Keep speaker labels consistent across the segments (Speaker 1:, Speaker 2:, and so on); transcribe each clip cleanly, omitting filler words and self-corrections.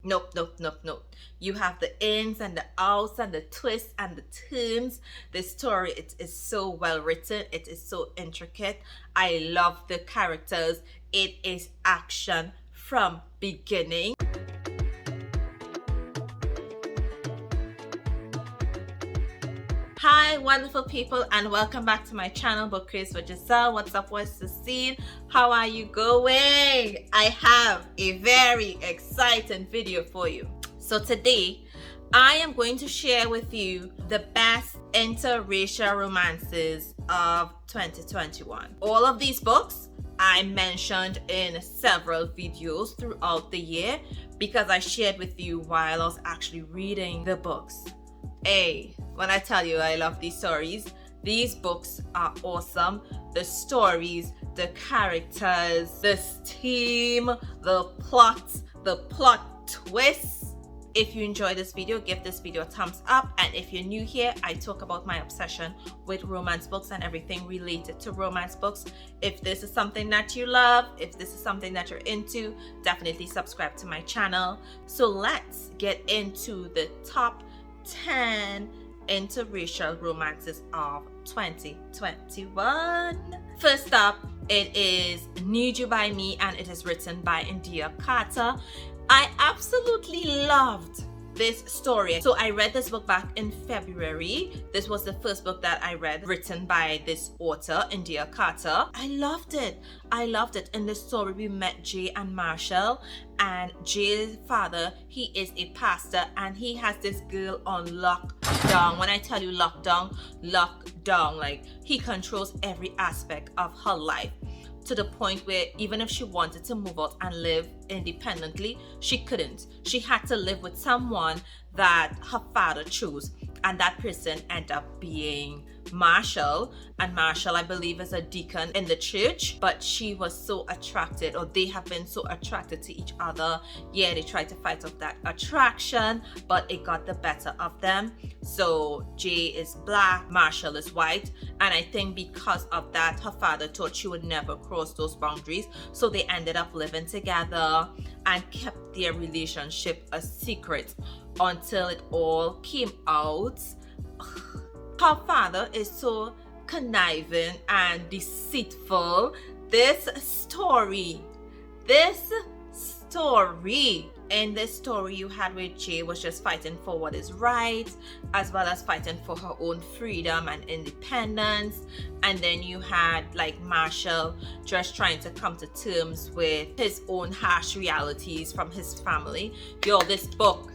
Speaker 1: Nope, nope, nope, nope. You have the ins and the outs and the twists and the turns. This story, it is so well written. It is so intricate. I love the characters. It is action from beginning. Hi wonderful people, and welcome back to my channel, Bookkraves with Giselle. What's up, what's the scene? How are you going? I have a very exciting video for you. So today I am going to share with you the best interracial romances of 2021. All of these books I mentioned in several videos throughout the year because I shared with you while I was actually reading the books. Hey, when I tell you I love these stories, these books are awesome. The stories, the characters, the theme, the plot twists. If you enjoyed this video, give this video a thumbs up. And if you're new here, I talk about my obsession with romance books and everything related to romance books. If this is something that you love, if this is something that you're into, definitely subscribe to my channel. So let's get into the top 10 interracial romances of 2021. First up, it is Nude You by Me, and it is written by Endiya Keta. I absolutely loved this story. So I read this book back in February. This was the first book that I read written by this author, Endiya Keta. I loved it. I loved it. In this story, we met Jay and Marshall, and Jay's father, he is a pastor, and he has this girl on lockdown. When I tell you lockdown, like he controls every aspect of her life, to the point where even if she wanted to move out and live independently, she couldn't. She had to live with someone that her father chose, and that person ended up being Marshall. And Marshall, I believe, is a deacon in the church, but she was so attracted, or they have been so attracted to each other. Yeah, they tried to fight off that attraction, but it got the better of them. So Jay is black, Marshall is white, and I think because of that, her father thought she would never cross those boundaries, so they ended up living together and kept their relationship a secret until it all came out. Her father is so conniving and deceitful. This story in this story you had with Jay was just fighting for what is right, as well as fighting for her own freedom and independence. And then you had like Marshall just trying to come to terms with his own harsh realities from his family. Yo, this book.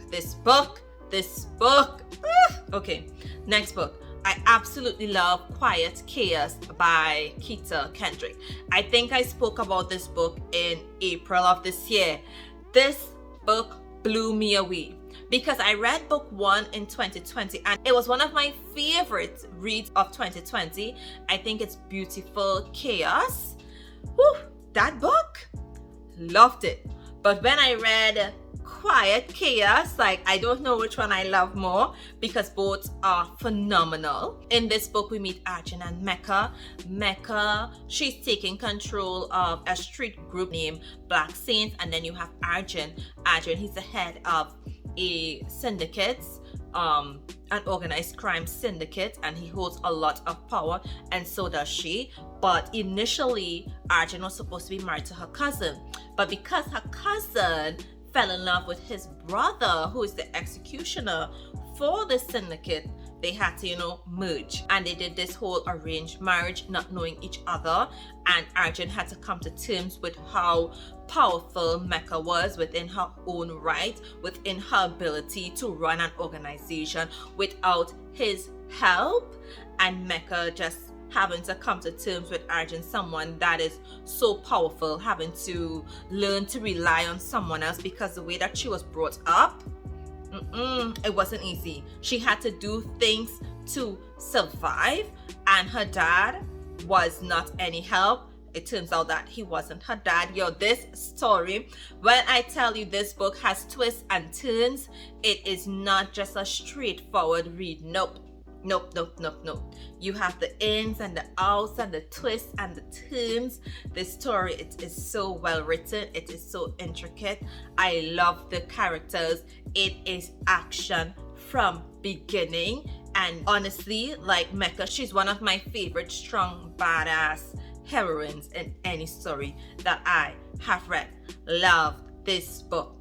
Speaker 1: Okay, next book. I absolutely love Quiet Chaos by Kendric. I think I spoke about this book in April of this year. This book blew me away because I read book 1 in 2020 and it was one of my favorite reads of 2020. I think it's beautiful chaos. Whew, that book, loved it. But when I read Quiet Chaos, like I don't know which one I love more because both are phenomenal. In this book we meet Arjun and Mecca. She's taking control of a street group named Black Saints, and then you have Arjun, he's the head of a syndicate, an organized crime syndicate, and he holds a lot of power, and so does she. But initially Arjun was supposed to be married to her cousin, but because her cousin fell in love with his brother, who is the executioner for the syndicate, they had to, merge. And they did this whole arranged marriage, not knowing each other. And Arjun had to come to terms with how powerful Mecca was within her own right, within her ability to run an organization without his help. And Mecca just having to come to terms with Arjun, someone that is so powerful, having to learn to rely on someone else because the way that she was brought up, it wasn't easy. She had to do things to survive, and her dad was not any help. It turns out that he wasn't her dad. Yo, this story, when I tell you this book has twists and turns, it is not just a straightforward read. Nope. Nope, nope, nope, nope. You have the ins and the outs and the twists and the turns. This story, it is so well written. It is so intricate. I love the characters. It is action from beginning. And honestly, like Mecca, she's one of my favorite strong, badass heroines in any story that I have read. Love this book.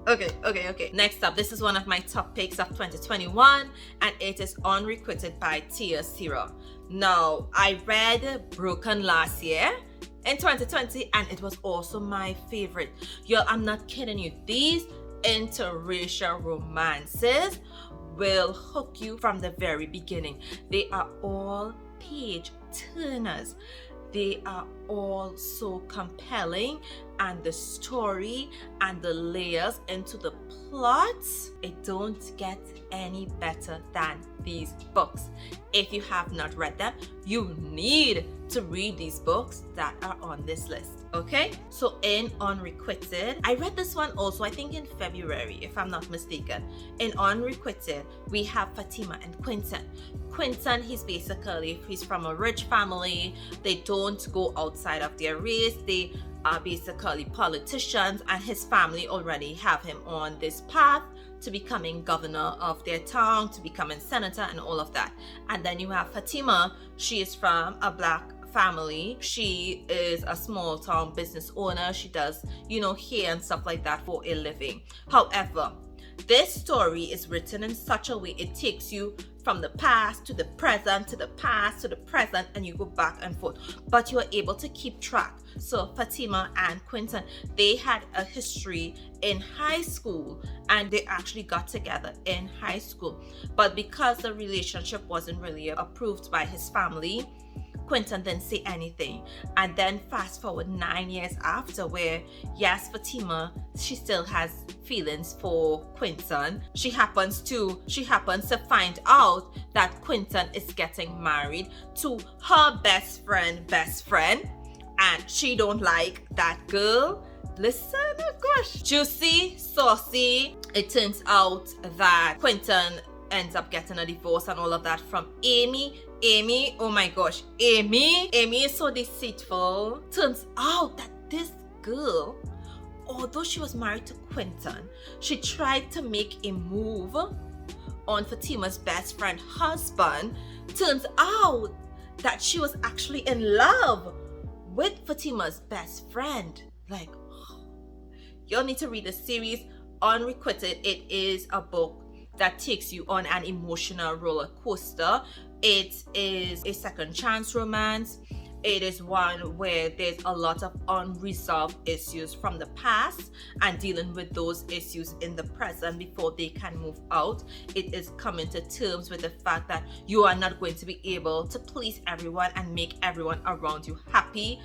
Speaker 1: Okay. Next up, this is one of my top picks of 2021, and it is Unrequited by Tia Sirrah. Now, I read Broken last year in 2020, and it was also my favorite. Yo, I'm not kidding you. These interracial romances will hook you from the very beginning. They are all page turners. They are all so compelling, and the story and the layers into the plots, it don't get any better than these books. If you have not read them, you need to read these books that are on this list. Okay, so in Unrequited, I read this one also, I think in February, if I'm not mistaken. In Unrequited, we have Fatima and Quentin. Quentin, he's from a rich family. They don't go outside of their race. They are basically politicians, and his family already have him on this path to becoming governor of their town, to becoming senator and all of that. And then you have Fatima. She is from a black family. She is a small town business owner. She does, hair and stuff like that for a living. However, this story is written in such a way it takes you from the past to the present, to the past to the present, and you go back and forth, but you are able to keep track. So Fatima and Quentin, they had a history in high school, and they actually got together in high school, but because the relationship wasn't really approved by his family, Quentin didn't say anything. And then fast forward 9 years after, where yes, Fatima, she still has feelings for Quentin. She happens to find out that Quentin is getting married to her best friend, and she don't like that girl. Listen, oh gosh, juicy, saucy. It turns out that Quentin ends up getting a divorce and all of that from Amy, oh my gosh, Amy is so deceitful. Turns out that this girl, although she was married to Quentin, she tried to make a move on Fatima's best friend husband. Turns out that she was actually in love with Fatima's best friend. Like, y'all need to read the series Unrequited. It is a book that takes you on an emotional roller coaster. It is a second chance romance. It is one where there's a lot of unresolved issues from the past and dealing with those issues in the present before they can move out. It is coming to terms with the fact that you are not going to be able to please everyone and make everyone around you happy.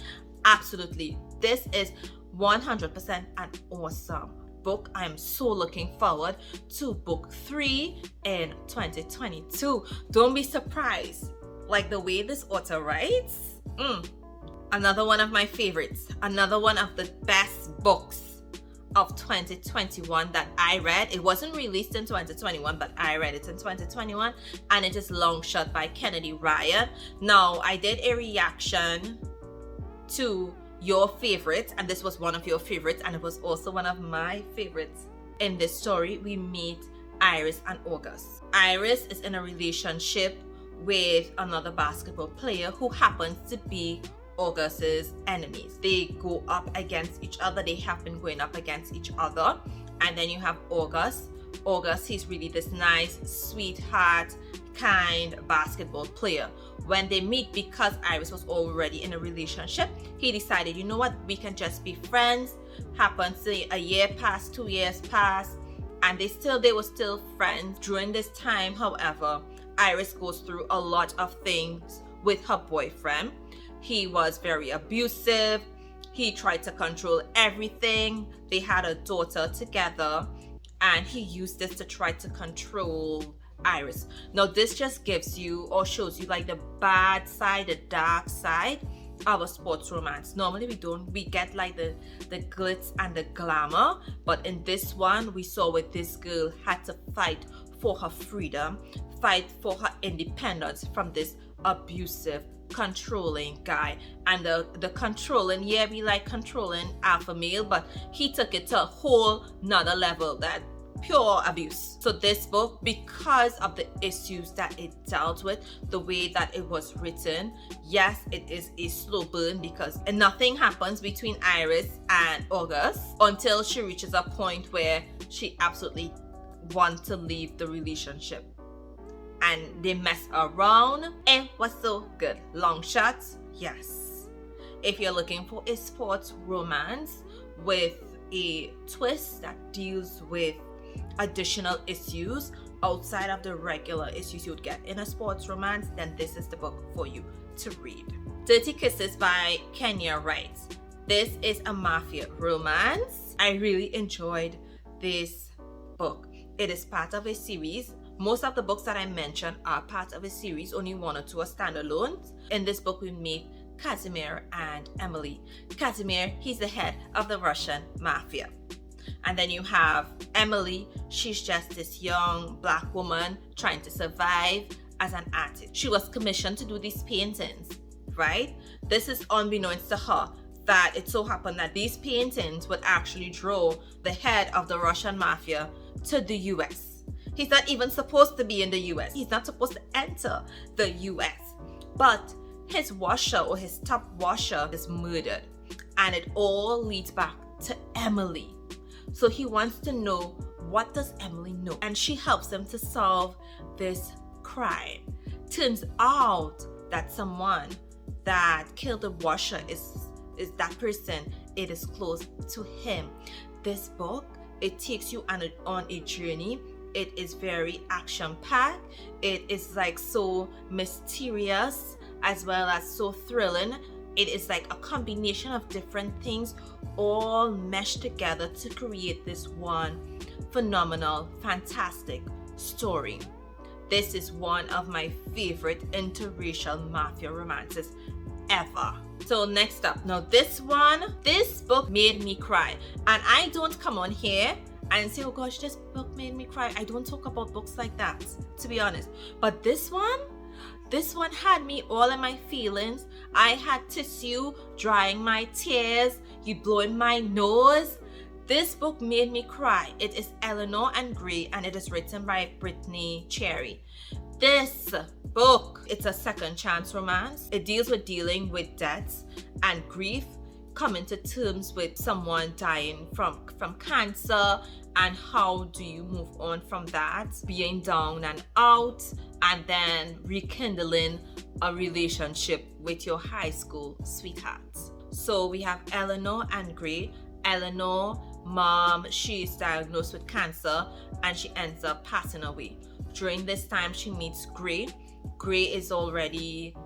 Speaker 1: Absolutely. This is 100% an awesome book. I am so looking forward to book 3 in 2022. Don't be surprised, like the way this author writes. Another one of my favorites, another one of the best books of 2021 that I read. It wasn't released in 2021, but I read it in 2021, and it is Long Shot by Kennedy Ryan. Now, I did a reaction to your favorites, and this was one of your favorites, and it was also one of my favorites. In this story, we meet Iris and August. Iris is in a relationship with another basketball player who happens to be August's enemies. They go up against each other. They have been going up against each other. And then you have August. He's really this nice, sweetheart, kind basketball player. When they meet, because Iris was already in a relationship, he decided, you know what, we can just be friends. Happens a year passed, 2 years passed, and they were still friends. During this time, however, Iris goes through a lot of things with her boyfriend. He was very abusive. He tried to control everything. They had a daughter together, and he used this to try to control Iris. Now, this just gives you or shows you like the bad side, the dark side of a sports romance. Normally we get like the glitz and the glamour, but in this one we saw where this girl had to fight for her freedom, fight for her independence from this abusive, controlling guy. And the controlling, yeah, we like controlling alpha male, but he took it to a whole nother level, that pure abuse. So this book, because of the issues that it dealt with, the way that it was written, yes, it is a slow burn because nothing happens between Iris and August until she reaches a point where she absolutely wants to leave the relationship. And they mess around. It was so good. Long shots, yes. If you're looking for a sports romance with a twist that deals with additional issues outside of the regular issues you'd get in a sports romance, then this is the book for you to read. Dirty Kisses by Wright. This is a mafia romance. I really enjoyed this book. It is part of a series. Most of the books that I mentioned are part of a series, only one or two are standalones. In this book we meet Casimir and Emily. Casimir, he's the head of the Russian mafia. And then you have Emily. She's just this young black woman trying to survive as an artist. She was commissioned to do these paintings, right? This is unbeknownst to her that it so happened that these paintings would actually draw the head of the Russian mafia to the US. He's not even supposed to be in the US. He's not supposed to enter the US. But his washer, or his top washer, is murdered. And it all leads back to Emily. So he wants to know, what does Emily know? And she helps him to solve this crime. Turns out that someone that killed the washer is that person. It is close to him. This book, it takes you on a journey. It is very action-packed. It is like so mysterious as well as so thrilling. It is like a combination of different things all meshed together to create this one phenomenal, fantastic story. This is one of my favorite interracial mafia romances ever. So next up, now this book made me cry. And I don't come on here and say, oh gosh, this book made me cry. I don't talk about books like that, to be honest. But this one had me all in my feelings. I had tissue drying my tears, you blowing my nose. This book made me cry. It is Eleanor and Gree, and it is written by Brittainy Cherry. This book, it's a second chance romance. It deals with dealing with deaths and grief, coming to terms with someone dying from cancer, and how do you move on from that, being down and out, and then rekindling a relationship with your high school sweetheart. So we have Eleanor and Gree. Eleanor, mom, she's diagnosed with cancer and she ends up passing away. During this time she meets Gree. Gree is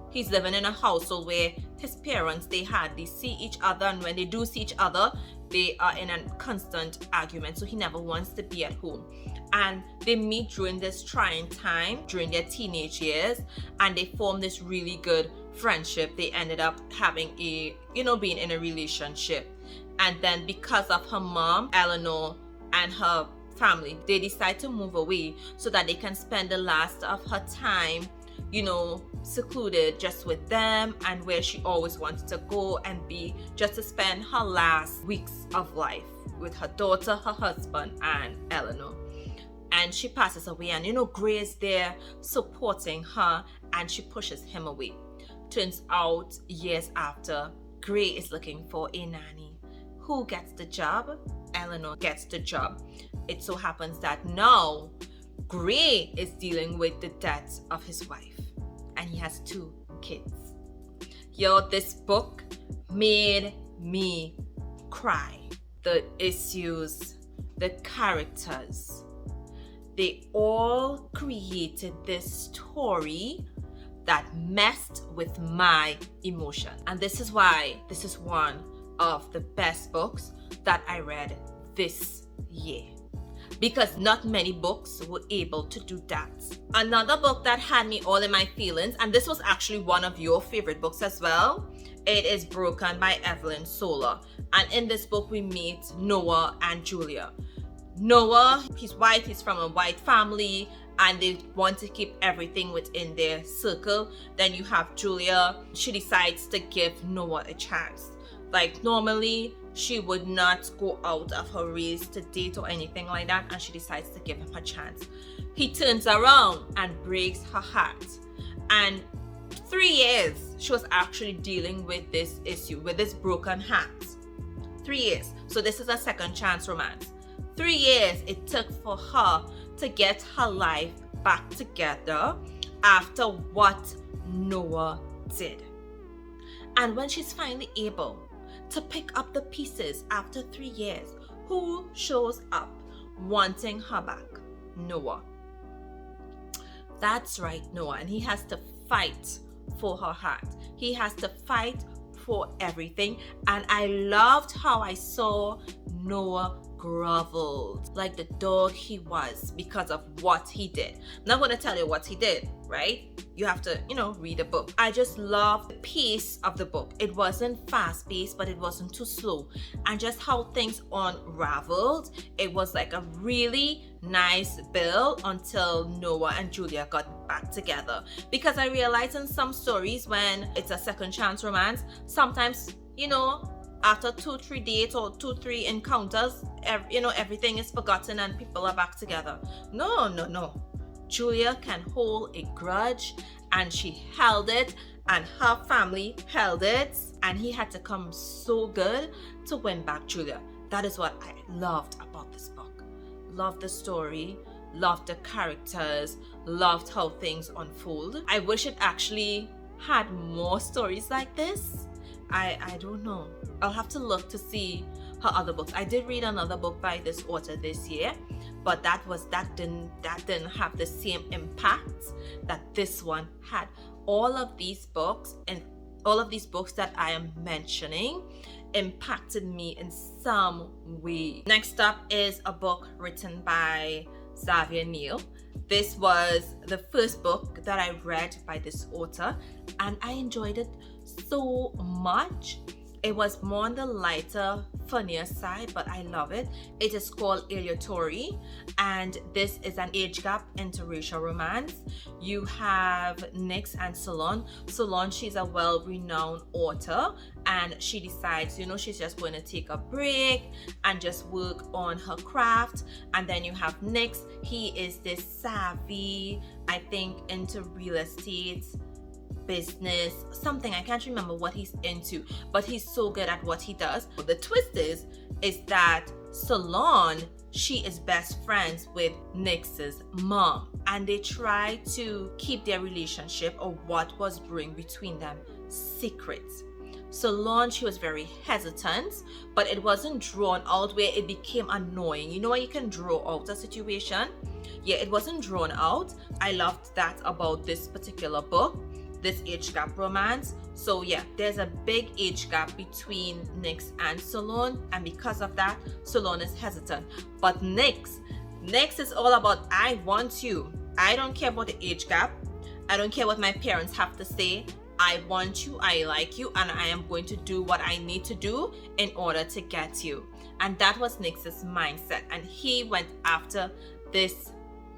Speaker 1: he's living in a household where his parents, they hardly see each other, and when they do see each other, they are in a constant argument, so he never wants to be at home. And they meet during this trying time, during their teenage years, and they form this really good friendship. They ended up having being in a relationship. And then because of her mom, Eleanor, and her family, they decide to move away so that they can spend the last of her time, secluded just with them, and where she always wanted to go and be, just to spend her last weeks of life with her daughter, her husband, and Eleanor. And she passes away, and Gree is there supporting her, and she pushes him away. Turns out, years after, Gree is looking for a nanny. Who gets the job? Eleanor gets the job. It so happens that now Gree is dealing with the death of his wife, and he has 2 kids. This book made me cry. The issues, the characters, they all created this story that messed with my emotion. And this is why this is one of the best books that I read this year, because not many books were able to do that. Another book that had me all in my feelings, and this was actually one of your favorite books as well, it is Broken by Evelyn Sola. And in this book we meet Noah and Julia. Noah, he's white, he's from a white family, and they want to keep everything within their circle. Then you have Julia. She decides to give Noah a chance. Like, normally she would not go out of her ways to date or anything like that, and she decides to give him a chance. He turns around and breaks her heart. And 3 years she was actually dealing with this issue, with this broken heart. 3 years. So this is a second chance romance. 3 years it took for her to get her life back together after what Noah did. And when she's finally able to pick up the pieces after 3 years, who shows up wanting her back? Noah. That's right, Noah. And he has to fight for her heart. He has to fight for everything. And I loved how I saw Noah groveled like the dog he was because of what he did. I'm not going to tell you what he did, right? You have to, read the book. I just loved the pace of the book. It wasn't fast paced, but it wasn't too slow. And just how things unraveled, it was like a really nice build until Noah and Julia got back together. Because I realized in some stories, when it's a second chance romance, sometimes, after 2-3 dates or 2-3 encounters, everything is forgotten and people are back together. No. Julia can hold a grudge, and she held it, and her family held it, and he had to come so good to win back Julia. That is what I loved about this book. Loved the story, loved the characters, loved how things unfold. I wish it actually had more stories like this. I don't know. I'll have to look to see her other books. I did read another book by this author this year, but that didn't have the same impact that this one had. All of these books that I am mentioning impacted me in some way. Next up is a book written by Xavier Neal. This was the first book that I read by this author, and I enjoyed it so much. It was more on the lighter, funnier side, but I love it. It is called Aleatory, and this is an age gap interracial romance. You have Nyx and Sola. Sola, she's a well-renowned author, and she decides, she's just going to take a break and just work on her craft. And then you have Nyx. He is this savvy, I think, into real estate, business, something. I can't remember what he's into, but he's so good at what he does. The twist is that Sola, she is best friends with Nyx's mom, and they try to keep their relationship, or what was brewing between them, secret. Sola, she was very hesitant, but it wasn't drawn out where it became annoying. You know how you can draw out a situation? Yeah, it wasn't drawn out. I loved that about this particular book, this age gap romance. So yeah, there's a big age gap between Nyx and Sola, and because of that, Sola is hesitant. But Nyx is all about, I want you. I don't care about the age gap. I don't care what my parents have to say. I want you, I like you, and I am going to do what I need to do in order to get you. And that was Nyx's mindset, and he went after this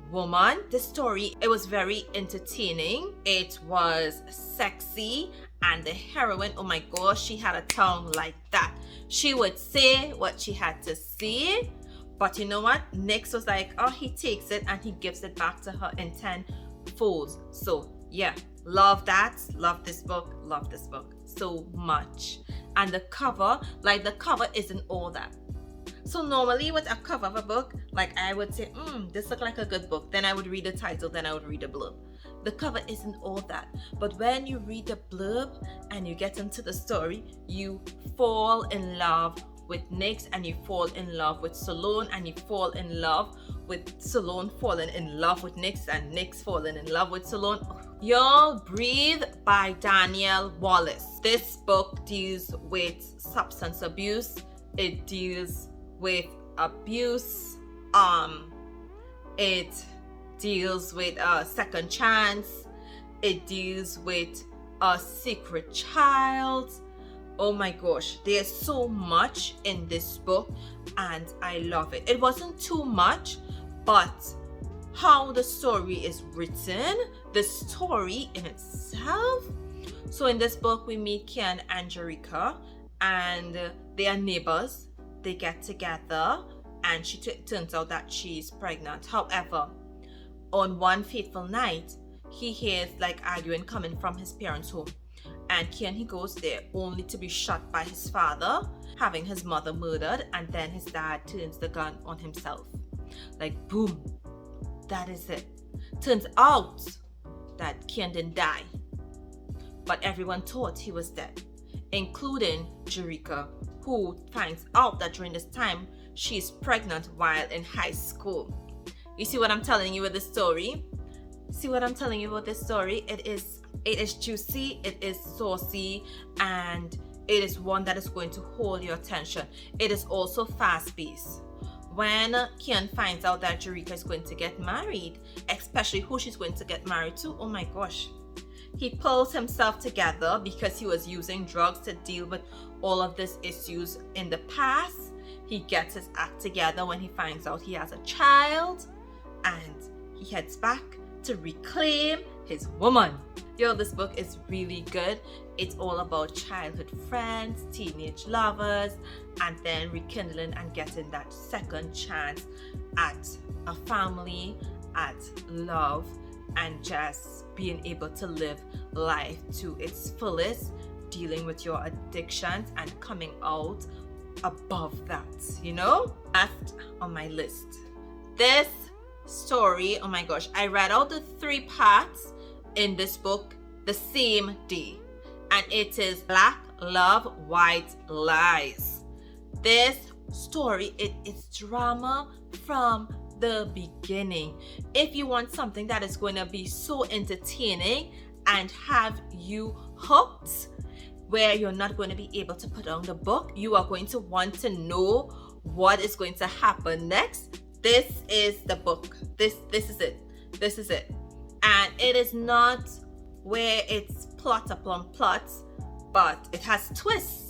Speaker 1: woman. The story, it was very entertaining. It was sexy, and the heroine, oh my gosh, she had a tongue like that. She would say what she had to say, but you know what? Nyx was like, oh, he takes it and he gives it back to her in 10 folds. So yeah, love that. Love this book so much. And the cover, the cover isn't all that. So normally with a cover of a book, I would say, this looks like a good book. Then I would read the title, then I would read the blurb. The cover isn't all that. But when you read the blurb and you get into the story, you fall in love with Nyx, and you fall in love with Sola, and you fall in love with Sola falling in love with Nyx, and Nyx falling in love with Sola. Y'all, Breathe by Danyell Wallace. This book deals with substance abuse. It deals with abuse. It deals with a second chance. It deals with a secret child. Oh my gosh, there's so much in this book, and I love it. It wasn't too much, but how the story is written, the story in itself. So in this book, we meet Kian and Jerica, and they are neighbors. They get together, and turns out that she's pregnant. However, on one fateful night, he hears like arguing coming from his parents' home, and Kian, he goes there only to be shot by his father, having his mother murdered, and then his dad turns the gun on himself. Like, boom, that is it. Turns out that Kian didn't die, but everyone thought he was dead, including Jerica, who finds out that during this time she's pregnant while in high school. You see what I'm telling you with this story? See what I'm telling you about this story? It is juicy, it is saucy, and it is one that is going to hold your attention. It is also fast-paced. When Kian finds out that Jerica is going to get married, especially who she's going to get married to, oh my gosh. He pulls himself together because he was using drugs to deal with all of these issues in the past. He gets his act together when he finds out he has a child, and he heads back to reclaim his woman. Yo, this book is really good. It's all about childhood friends, teenage lovers, and then rekindling and getting that second chance at a family, at love, and just being able to live life to its fullest, dealing with your addictions and coming out above that, you know? Last on my list, this story, oh my gosh, I read out the 3 parts in this book the same day, and it is Black Love, White Lies. This story, it's drama from the beginning. If you want something that is going to be so entertaining and have you hooked, where you're not going to be able to put down the book, you are going to want to know what is going to happen next. This is the book. This is it. This is it. And it is not where it's plot upon plot, but it has twists.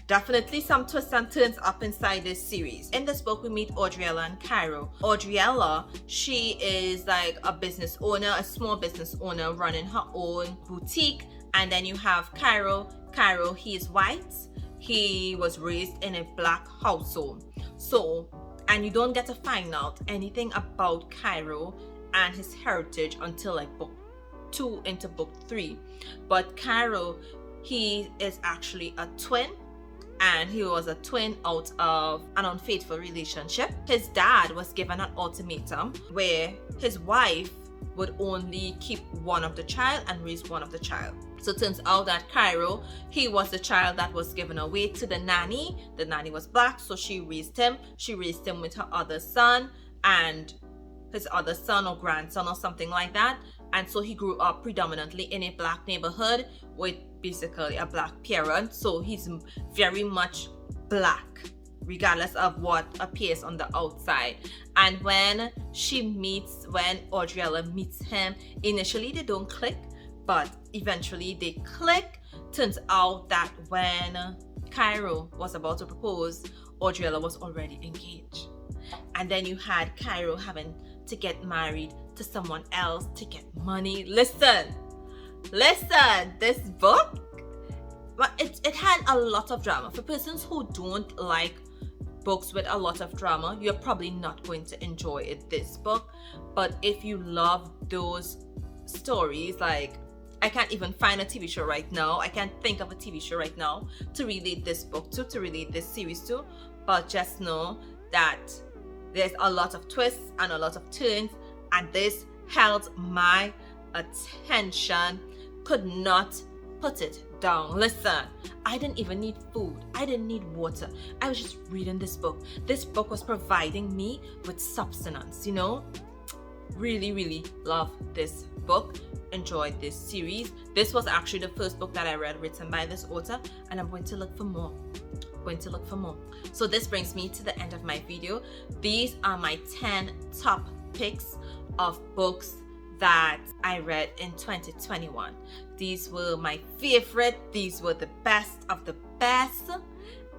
Speaker 1: Definitely some twists and turns up inside this series. In this book, we meet Audriella and Cairo. Audriella, she is like a business owner, a small business owner running her own boutique. And then you have Cairo. Cairo, he is white. He was raised in a black household. So, and you don't get to find out anything about Cairo and his heritage until like book 2 into book 3. But Cairo, he is actually a twin, and he was a twin out of an unfaithful relationship. His dad was given an ultimatum where his wife would only keep one of the child and raise one of the child. So it turns out that Cairo, he was the child that was given away to the nanny. The nanny was black, so she raised him. She raised him with her other son and his other son or grandson or something like that. And so he grew up predominantly in a black neighborhood with basically a black parent. So he's very much black, regardless of what appears on the outside. And when Audriella meets him, initially they don't click, but eventually they click. Turns out that when Cairo was about to propose, Audriella was already engaged. And then you had Cairo having to get married to someone else to get money. Listen, this book, it had a lot of drama. For persons who don't like books with a lot of drama, you're probably not going to enjoy this book. But if you love those stories, like, I can't even find a TV show right now. I can't think of a TV show right now to relate this book to relate this series to. But just know that there's a lot of twists and a lot of turns, and this held my attention. Could not put it down. Listen, I didn't even need food. I didn't need water. I was just reading this book. This book was providing me with sustenance, you know? Really, really love this book. Enjoyed this series. This was actually the first book that I read written by this author, and I'm going to look for more. So this brings me to the end of my video. These are my 10 top picks of books that I read in 2021. These were my favorite. These were the best of the best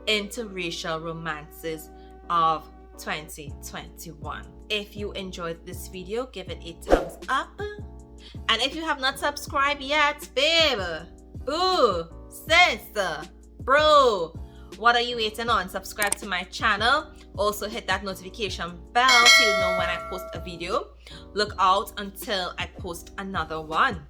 Speaker 1: interracial romances of 2021. If you enjoyed this video, give it a thumbs up. And if you have not subscribed yet, babe, boo, sister, bro, what are you waiting on? Subscribe to my channel. Also hit that notification bell so you know when I post a video. Look out until I post another one.